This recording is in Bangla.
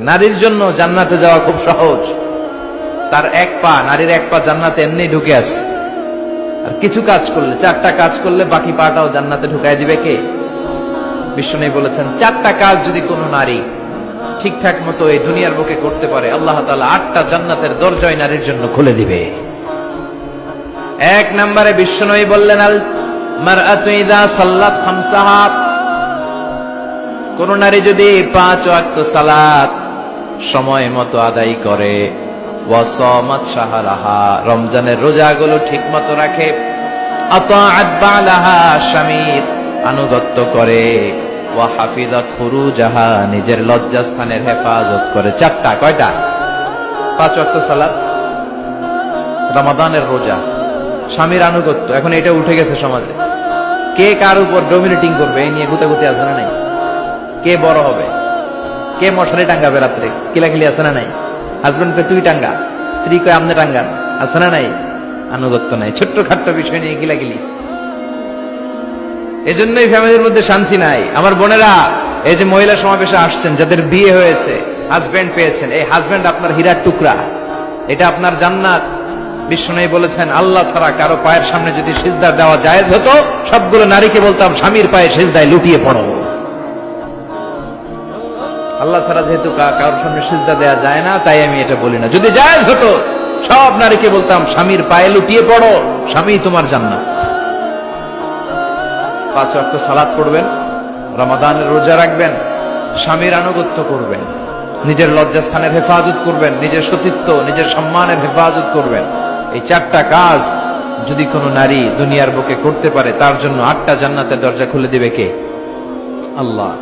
নারীর জন্য জান্নাতে যাওয়া খুব সহজ। তার এক পা, নারীর এক পা জান্নাতে এমনি ঢুকে আছে। আর কিছু কাজ করলে, 4টা কাজ করলে বাকি পাটাও জান্নাতে ঢুকাই দিবে কে? বিশ্বনবী বলেছেন 4টা কাজ যদি কোনো নারী ঠিকঠাক মতো এই দুনিয়ার বুকে করতে পারে, আল্লাহ তাআলা 8টা জান্নাতের দরজা ওই নারীর জন্য খুলে দিবে। 1 নম্বরে বিশ্বনবী বললেন, আল মারআতু ইযা সাল্লাত খামসাহা, কোন নারী যদি 5 ওয়াক্ত সালাত সময় মতো আদায় করে, ওয়া সামাত শাহরাহা, রমজানের রোজাগুলো ঠিকমতো রাখে, আতাআত বালাহা, স্বামীর আনুগত্য করে, ওয়া হাফিজাত ফুরুজাহা, নিজের লজ্জাস্থানের হেফাজত করে। 4টা, কয়টা? 5 ওয়াক্ত সালাত, রমাদানের রোজা, স্বামীর আনুগত্য। এখন এটা উঠে গেছে সমাজে। কে কার উপর ডমিনেটিং করবে এই নিয়ে গুতাগুতি আছে না নাই? কে বড় হবে, কে মশারি টাঙ্গাবে রাত্রে, কিলাকিলি আছে না নাই? হাজবেন্ড কে তুই টাঙ্গা, স্ত্রী কে আমনে টাঙ্গান, আছে না নাই? আনুগত্য নাই, ছোট্ট খাট্ট বিষয় নিয়ে কিলাকিলি। এজন্যই ফ্যামিলির মধ্যে শান্তি নাই। আমার বোনেরা, এই যে মহিলা সমাবেশে আসছেন, যাদের বিয়ে হয়েছে, হাজবেন্ড পেয়েছেন, এই হাজবেন্ড আপনার হীরার টুকরা, এটা আপনার জান্নাত। বিশ্বনবী বলেছেন, আল্লাহ ছাড়া কারো পায়ের সামনে যদি সিজদা দেওয়া জায়েজ হতো, সবগুলো নারীকে বলতাম স্বামীর পায়ে সিজদায় লুটিয়ে পড়ো। আল্লাহ ছাড়া যেহেতু কারোর সামনে সিজদা দেওয়া যায় না, তাই আমি এটা বলি না। যদি জায়েজ হতো, সব নারীকে বলতাম স্বামীর পায়ে লুটিয়ে পড়ো, স্বামী তোমার জান্নাত। 5 ওয়াক্ত সালাত পড়বেন, রমাদানের রোজা রাখবেন, স্বামীর আনুগত্য করবেন, নিজের লজ্জাস্থানের হেফাজত করবেন, নিজের সতীত্ব, নিজের সম্মানের হেফাজত করবেন। এই 4টা কাজ যদি কোনো নারী দুনিয়ার বুকে করতে পারে, তার জন্য 8টা জান্নাতের দরজা খুলে দিবে কে? আল্লাহ।